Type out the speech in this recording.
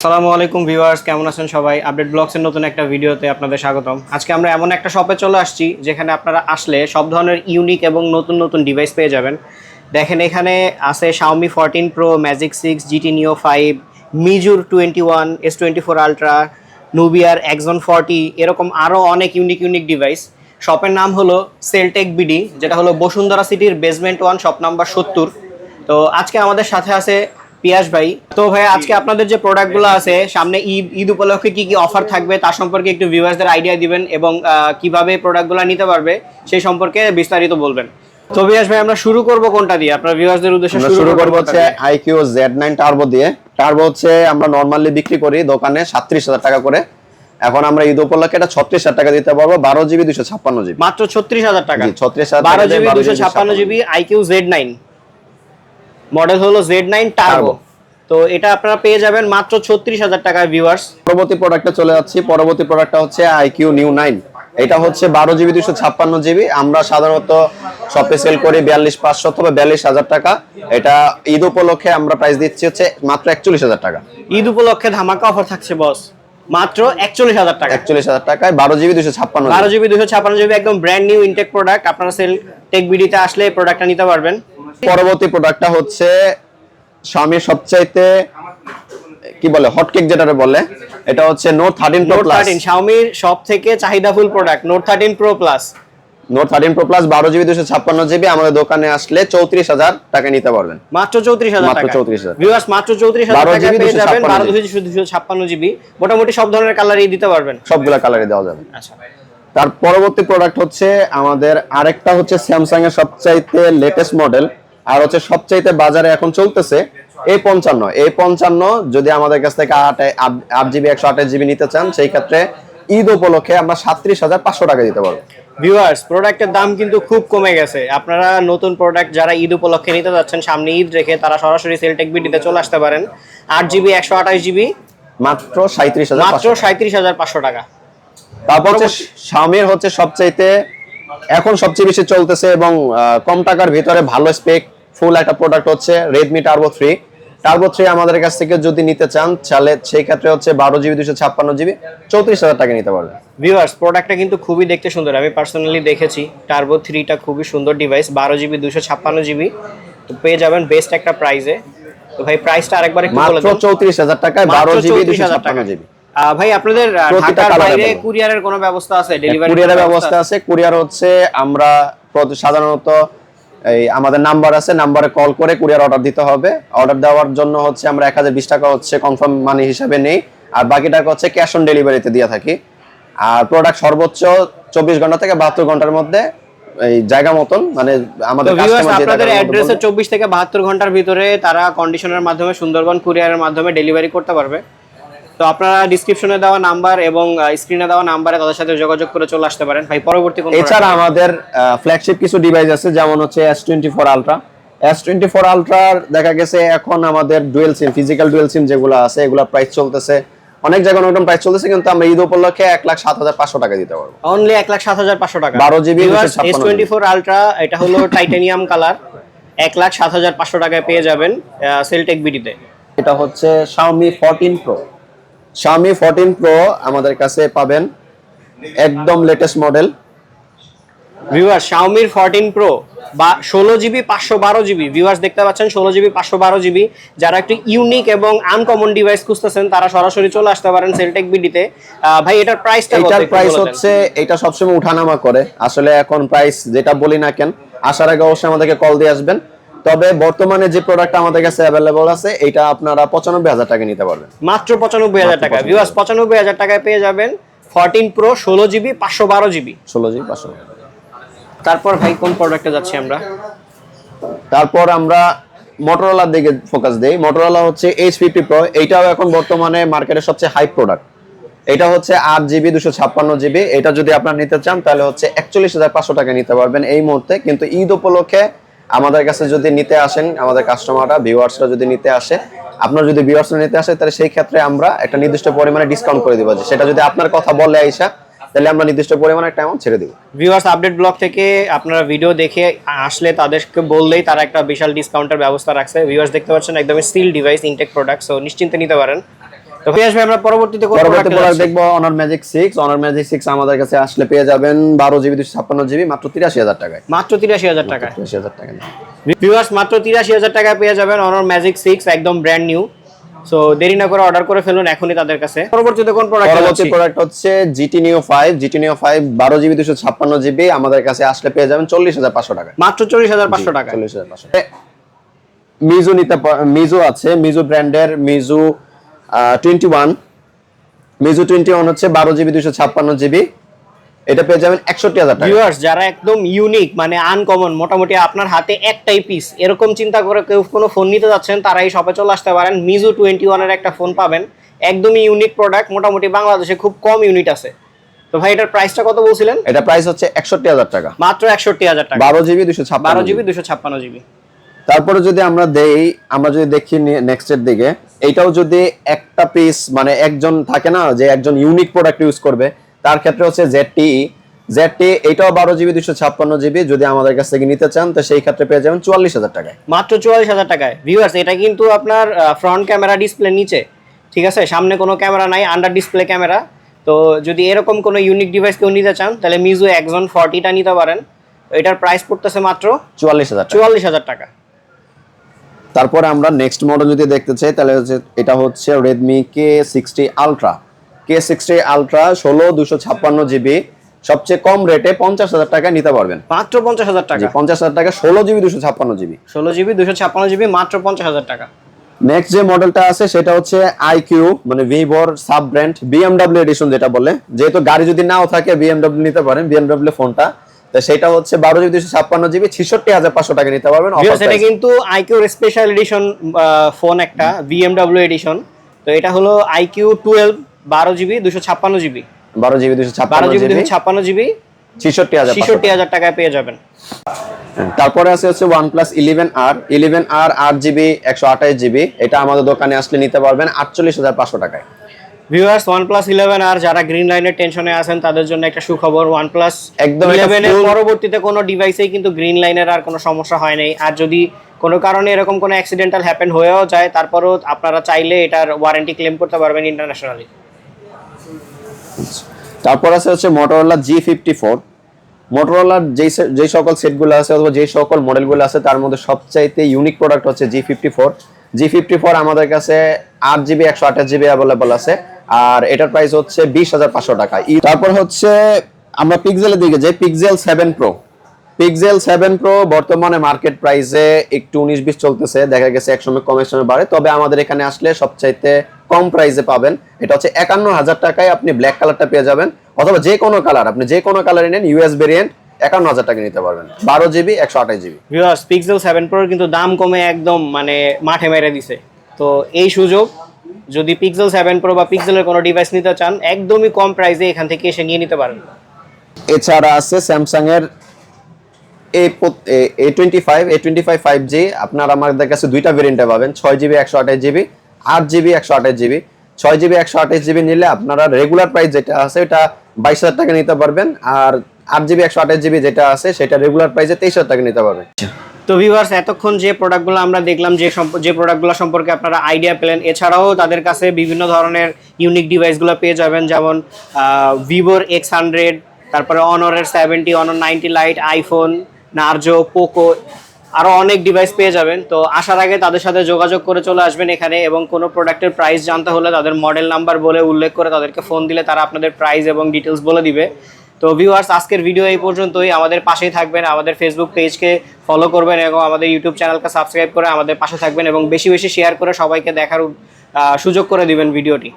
আসসালামু আলাইকুম ভিউয়ার্স, কেমন আছেন সবাই? আপডেট ব্লগসের নতুন একটা ভিডিওতে আপনাদের স্বাগতম। আজকে আমরা এমন একটা শপে চলে আসছি যেখানে আপনারা আসলে সব ধরনের ইউনিক এবং নতুন নতুন ডিভাইস পেয়ে যাবেন। দেখেন এখানে আছে Xiaomi 14 Pro, Magic 6, GT Neo 5, Mijur 21, S24 Ultra, Nubia Axon 40, এরকম আরও অনেক ইউনিক ডিভাইস। শপের নাম হলো সেলটেক বিডি, যেটা হলো বসুন্ধরা সিটির বেসমেন্ট 1, শপ নাম্বার 70। তো আজকে আমাদের সাথে আছে পিয়াস ভাই। তো ভাই, আজকে আপনাদের যে প্রোডাক্টগুলো আছে, সামনে ঈদ উপলক্ষে কি কি অফার থাকবে তার সম্পর্কে একটু ভিউয়ার্সদের আইডিয়া দিবেন এবং কিভাবে প্রোডাক্টগুলো নিতে পারবে সেই সম্পর্কে বিস্তারিত বলবেন। তো পিয়াস ভাই, আমরা শুরু করব কোনটা দিয়ে? আপনার ভিউয়ার্সদের উদ্দেশ্যে শুরু করব হচ্ছে IQ Z9 টার্বো দিয়ে। টার্বো হচ্ছে আমরা নরমালি বিক্রি করি দোকানে 37,000 টাকা করে। এখন আমরা ঈদ উপলক্ষে এটা 36,000 টাকা দিতে পারবো, 12GB 256GB, মাত্র 36,000 টাকা। 36,000 12GB 256GB IQ Z9, model হলো Z9 টার্বো। তো এটা আপনারা পেয়ে যাবেন মাত্র 36,000 টাকায় ভিউয়ার্স। পরবর্তী প্রোডাক্টে চলে যাচ্ছি। পরবর্তী প্রোডাক্টটা হচ্ছে IQ Neo 9। এটা হচ্ছে 12GB 256GB। আমরা সাধারণত শপে সেল করি 42,500 অথবা 42,000 টাকা। এটা ঈদ উপলক্ষে আমরা প্রাইস দিচ্ছি হচ্ছে মাত্র 41,000 টাকা। ঈদ উপলক্ষে ধামাকা অফার থাকছে বস, মাত্র 41,000 টাকা। 41,000 টাকায় 12GB 256GB। 12GB 256GB একদম ব্র্যান্ড নিউ ইনটেক প্রোডাক্ট। আপনারা সেল টেক বিডিতে আসলে এই প্রোডাক্টটা নিতে পারবেন। পরবর্তী প্রোডাক্টটা হচ্ছে Xiaomi সবচাইতে কি বলে হটকেক যেটারে বলে, এটা হচ্ছে Note 13 Pro Plus। Xiaomi সব থেকে চাহিদাফুল product Note 13 Pro Plus। Note 13 Pro Plus 12GB 256GB আমাদের দোকানে আসলে 34,000 টাকা নিতে পারবেন। মাত্র 34,000 টাকা। মাত্র 34,000 ভিউয়ার্স, মাত্র 34,000 টাকা পেয়ে যাবেন 12GB 256GB। মোটামুটি সব ধরনের কালারই দিতে পারবেন, সবগুলা কালারই দেওয়া যাবে। আচ্ছা, তার পরবর্তী প্রোডাক্ট হচ্ছে আমাদের আরেকটা হচ্ছে Samsung এর সবচাইতে লেটেস্ট মডেল, আর হচ্ছে সবচাইতে বাজারে এখন চলতেছে A55। যদি আমাদের কাছ থেকে 8GB 128GB নিতে চান, সেই ক্ষেত্রে ঈদ উপলক্ষে আমরা 37,500 টাকা দিতে পারবো। ভিউয়ার্স, প্রোডাক্টের দাম কিন্তু খুব কমে গেছে। আপনারা নতুন প্রোডাক্ট যারা ঈদ উপলক্ষে নিতে যাচ্ছেন, সামনে ঈদ রেখে, তারা সরাসরি সেলটেক বিডিতে চলে আসতে পারেন। 8GB 128GB মাত্র 37,500, মাত্র 37,500 টাকা। তারপর হচ্ছে Xiaomi হচ্ছে সবচাইতে এখন সবচেয়ে বেশি চলতেছে এবং কম টাকার ভিতরে ভালো স্পেক ফুল একটা প্রোডাক্ট হচ্ছে Redmi Turbo 3। Turbo 3 আমাদের কাছ থেকে যদি নিতে চান তাহলে সেই ক্ষেত্রে হচ্ছে 12GB 256GB 34,000 টাকা নিতে পারবেন। ভিউয়ার্স, প্রোডাক্টটা কিন্তু খুবই দেখতে সুন্দর। আমি পার্সোনালি দেখেছি Turbo 3টা খুবই সুন্দর ডিভাইস। 12GB 256GB তো পেয়ে যাবেন বেস্ট একটা প্রাইসে। তো ভাই, প্রাইসটা আরেকবার একটু বলে দেন। মাত্র 34,000 টাকায় 12GB 256GB। ভাই, আপনাদের ঢাকার বাইরে কুরিয়ারের কোনো ব্যবস্থা আছে? ডেলিভারি কুরিয়ারের ব্যবস্থা আছে। কুরিয়ার হচ্ছে আমরা সাধারণত এই আমাদের নাম্বার আছে, নাম্বারে কল করে কুরিয়ার অর্ডার দিতে হবে। অর্ডার দেওয়ার জন্য হচ্ছে আমরা 1020 টাকা হচ্ছে কনফার্ম মানি হিসাবে নেই, আর বাকি টাকা হচ্ছে ক্যাশ অন ডেলিভারিতে দিয়ে থাকি। আর প্রোডাক্ট সর্বোচ্চ 24 ঘন্টা থেকে 72 ঘন্টার মধ্যে এই জায়গা মতন, মানে আমাদের কাস্টমার আপনাদের অ্যাড্রেসে 24 থেকে 72 ঘন্টার ভিতরে তারা কন্ডিশনের মাধ্যমে সুন্দরবন কুরিয়ারের মাধ্যমে ডেলিভারি করতে পারবে। তো আপনারা ডেসক্রিপশনে দেওয়া নাম্বার এবং স্ক্রিনে দেওয়া নাম্বারে তাদের সাথে যোগাযোগ করে চলে আসতে পারেন। ভাই, পরবর্তী কোন? এছাড়া আমাদের ফ্ল্যাগশিপ কিছু ডিভাইস আছে, যেমন হচ্ছে S24 Ultra। S24 Ultra দেখা গেছে এখন আমাদের dual SIM, physical dual SIM যেগুলো আছে, এগুলা প্রাইস চলতেছে অনেক জায়গায় অনেক প্রাইস চলতেছে, কিন্তু আমরা ঈদ উপলক্ষে 1,07,500 টাকা দিতে পারবো। অনলি 1,07,500 টাকা। 12GB S24 Ultra, এটা হলো টাইটানিয়াম কালার, 1,07,500 টাকায় পেয়ে যাবেন সেলটেক বিডিতে। এটা হচ্ছে Xiaomi 14 Pro। Xiaomi 14 Pro আমাদের কাছে পাবেন একদম latest model. Viewers, Xiaomi 14 Pro বা 16GB 512GB, ভিউয়ার্স দেখতে পাচ্ছেন 16GB 512GB। যারা একটু ইউনিক এবং আনকমন ডিভাইস খুঁজতেছেন তারা সরাসরি চলে আসতে পারেন সেলটেক বিডিতে। ভাই, এটার প্রাইসটা কত? এটার প্রাইস হচ্ছে, এটা সবসময় উঠানামা করে আসলে, এখন প্রাইস যেটা বলি না কেন, আসার আগে অবশ্যই আমাদেরকে কল দিয়ে আসবেন। তবে বর্তমানে যে প্রোডাক্ট আমাদের কাছে अवेलेबल আছে, এটা আপনারা 95,000 টাকা নিতে পারবেন। মাত্র 95,000 টাকা। ভিউয়ার্স, 95,000 টাকায় পেয়ে যাবেন 14 Pro 16GB 512GB। 16GB 500। তারপর ভাই, কোন প্রোডাক্টে যাচ্ছি আমরা? তারপর আমরা Motorola দিকে ফোকাস দেই। Motorola হচ্ছে H50 Pro। এইটাও এখন বর্তমানে মার্কেটের সবচেয়ে হাই প্রোডাক্ট। এটা হচ্ছে 8GB 256GB। এটা যদি আপনারা নিতে চান তাহলে হচ্ছে 41,500 টাকা নিতে পারবেন এই মুহূর্তে। কিন্তু ঈদ উপলক্ষে আমাদের কাছে যদি নিতে আসেন, আমাদের কাস্টমাররা, ভিউয়ার্সরা যদি নিতে আসে, আপনার যদি ভিউয়ার্সরা নিতে আসে, তাহলে সেই ক্ষেত্রে আমরা একটা নির্দিষ্ট পরিমাণে ডিসকাউন্ট করে দিব। সেটা যদি আপনার কথা বলে আইসা, তাহলে আমরা নির্দিষ্ট পরিমাণে একটা অ্যামাউন্ট ছেড়ে দিব। ভিউয়ার্স, আপডেট ব্লগ থেকে আপনারা ভিডিও দেখে আসলে তাদেরকে বললেই তারা একটা বিশাল ডিসকাউন্টের ব্যবস্থা রাখছে। ভিউয়ার্স দেখতে পাচ্ছেন একদমই seal device, intact product, so নিশ্চিন্তে নিতে পারেন। তো ভাই আসবে আমরা পরবর্তীতে কোন পরবর্তী প্রোডাক্ট প্রোডাক্ট দেখবো অনার ম্যাজিক 6। অনার ম্যাজিক 6 আমাদের কাছে আসলে পেয়ে যাবেন 12GB 256GB মাত্র 83000 টাকায়। মাত্র 83000 টাকায়। 83000 টাকা। ভিউয়ার্স মাত্র 83000 টাকায় পেয়ে যাবেন অনার ম্যাজিক 6 একদম ব্র্যান্ড নিউ। সো দেরি না করে অর্ডার করে ফেলুন এখনই তাদের কাছে। পরবর্তীতে কোন প্রোডাক্ট পরবর্তী প্রোডাক্ট হচ্ছে GT Neo 5। GT Neo 5 12GB 256GB আমাদের কাছে আসলে পেয়ে যাবেন 40500 টাকায়। মাত্র 40500 টাকা। 40500। মিজু মিজু আছে, মিজু ব্র্যান্ডের মিজু 21। মিজু 21 হচ্ছে 12GB 256GB, এটা পেয়ে যাবেন 61000 টাকা। ভিউয়ার্স যারা একদম ইউনিক মানে আনকমন, মোটামুটি আপনার হাতে একটাই পিস এরকম চিন্তা করে কেউ কোনো ফোন নিতে যাচ্ছেন, তারা এই শপে চলে আসতে পারেন। মিজু 21 এর একটা ফোন পাবেন, একদমই ইউনিক প্রোডাক্ট। মোটামুটি বাংলাদেশে খুব কম ইউনিট আছে। তো ভাই এটার প্রাইসটা কত বলছিলেন? এটা প্রাইস হচ্ছে 61000 টাকা, মাত্র 61000 টাকা। 12GB 256GB। 12GB 256GB। তারপরে যদি আমরা দেখি নেক্সটের দিকে, এইটাও যদি একটা পিস মানে একজন থাকে না যে একজন ইউনিক প্রোডাক্ট ইউজ করবে, তার ক্ষেত্রে হচ্ছে ZTE এটাও 12GB 256GB যদি আমাদের কাছ থেকে নিতে চান তো সেই ক্ষেত্রে পেয়ে যাবেন 44000 টাকায়। মাত্র 44000 টাকায়। ভিউয়ার্স এটা কিন্তু আপনার ফ্রন্ট ক্যামেরা ডিসপ্লে নিচে, ঠিক আছে, সামনে কোনো ক্যামেরা নাই, আন্ডার ডিসপ্লে ক্যামেরা। তো যদি এরকম কোনো ইউনিক ডিভাইস কেউ নিতে চান তাহলে মিজু Axon 40টা নিতে পারেন। এটার প্রাইস পড়তেছে মাত্র 44000 টাকা। তারপরে আমরা নেক্সট মডেল যদি দেখতে চাই তাহলে এটা হচ্ছে Redmi K60 Ultra। K60 Ultra 16 256GB সবচেয়ে কম রেটে 50000 টাকা নিতে পারবেন। মাত্র 50000 টাকা। 50000 টাকা 16GB 256GB। 16GB 256GB মাত্র 50000 টাকা। নেক্সট যে মডেলটা আছে সেটা হচ্ছে IQ, মানে ভিভোর সাব ব্র্যান্ড BMW এডিশন যেটা বলে। যেহেতু গাড়ি যদি নাও থাকে BMW নিতে পারেন, BMW ফোনটা। তো সেটা হচ্ছে 12GB 256GB 66500 টাকা নিতে পারবেন। এটা কিন্তু IQ এর স্পেশাল এডিশন ফোন, একটা BMW এডিশন। তো এটা হলো IQ 12 12GB 256GB। 12GB 256GB 66000 টাকায় পেয়ে যাবেন। তারপরে আছে হচ্ছে OnePlus 11R 8GB 128GB। এটা আমাদের দোকানে আসলে নিতে পারবেন 48500 টাকায়। ভিউয়ার্স OnePlus 11R যারা গ্রিন লাইনের টেনশনে আছেন তাদের জন্য একটা সুখবর। OnePlus একদম 11 এর পরবর্তীতে কোনো ডিভাইসেই কিন্তু গ্রিন লাইনের আর কোনো সমস্যা হয় নাই। আর যদি কোনো কারণে এরকম কোনো অ্যাক্সিডেন্টাল হ্যাপেন হয়েও যায়, তারপরও আপনারা চাইলে এটার ওয়ারেন্টি ক্লেম করতে পারবেন ইন্টারন্যাশনালি। তারপর আছে হচ্ছে Motorola G54। মোটরোলার যে সকল সেটগুলো আছে অথবা যে সকল মডেলগুলো আছে তার মধ্যে সবচাইতে ইউনিক প্রোডাক্ট হচ্ছে G54 আমাদের কাছে 8GB 128GB অ্যাভেলেবল আছে, আর এটার প্রাইস হচ্ছে 20500 টাকা। তারপর হচ্ছে আমরা পিক্সেলের দিকে যাই। পিক্সেল 7 Pro বর্তমানে মার্কেট প্রাইসে একটু 19-20 চলতেছে, দেখা গেছে এক সময় কমে সময় বাড়ে। তবে আমাদের এখানে আসলে সবচাইতে কম প্রাইসে পাবেন। এটা হচ্ছে 51000 টাকায় আপনি ব্ল্যাক কালারটা পেয়ে যাবেন, অথবা যে কোনো কালার, আপনি যে কোনো কালারে নেন US ভেরিয়েন্ট 51000 টাকা নিতে পারবেন, 12GB 128GB। Viewers pixel 7 Pro কিন্তু দাম কমে একদম মানে মাঠে মেরে দিছে। তো এই সুযোগ, যদি পিক্সেল 7 Pro বা পিক্সেলের কোনো ডিভাইস নিতে চান একদমই কম প্রাইসে এখান থেকে এসে নিয়ে নিতে পারেন। এছাড়া আছে স্যামসাং এর A25 5G। আপনারা আমাদের কাছে দুইটা ভেরিয়েন্টে পাবেন, 6GB 128GB 8GB 128GB। 6GB 128GB নিলে আপনারা রেগুলার প্রাইস যেটা আছে এটা 22000 টাকা নিতে পারবেন, আর 8GB 128GB যেটা আছে সেটা রেগুলার প্রাইসে 23000 টাকা নিতে পারবেন। তো ভিউয়ার্স এতক্ষণ যে প্রোডাক্টগুলো আমরা দেখলাম, যে প্রোডাক্টগুলো সম্পর্কে আপনারা আইডিয়া পেলেন, এছাড়াও তাদের কাছে বিভিন্ন ধরনের ইউনিক ডিভাইসগুলো পেয়ে যাবেন, যেমন ভিভোর X100, তারপরে অনরের 70, অনর 90 লাইট, আইফোন, নার্জো, পোকো, আরও অনেক ডিভাইস পেয়ে যাবেন। তো আসার আগে তাদের সাথে যোগাযোগ করে চলে আসবেন এখানে, এবং কোনো প্রোডাক্টের প্রাইস জানতে হলে তাদের মডেল নাম্বার বলে উল্লেখ করে তাদেরকে ফোন দিলে তারা আপনাদের প্রাইস এবং ডিটেলস বলে দিবে। তো ভিউয়ার্স আজকের ভিডিও এই পর্যন্তই। আমাদের পাশেই থাকবেন, আমাদের ফেসবুক পেজকে ফলো করবেন এবং আমাদের ইউটিউব চ্যানেলকে সাবস্ক্রাইব করে আমাদের পাশে থাকবেন, এবং বেশি বেশি শেয়ার করে সবাইকে দেখার সুযোগ করে দিবেন ভিডিওটি।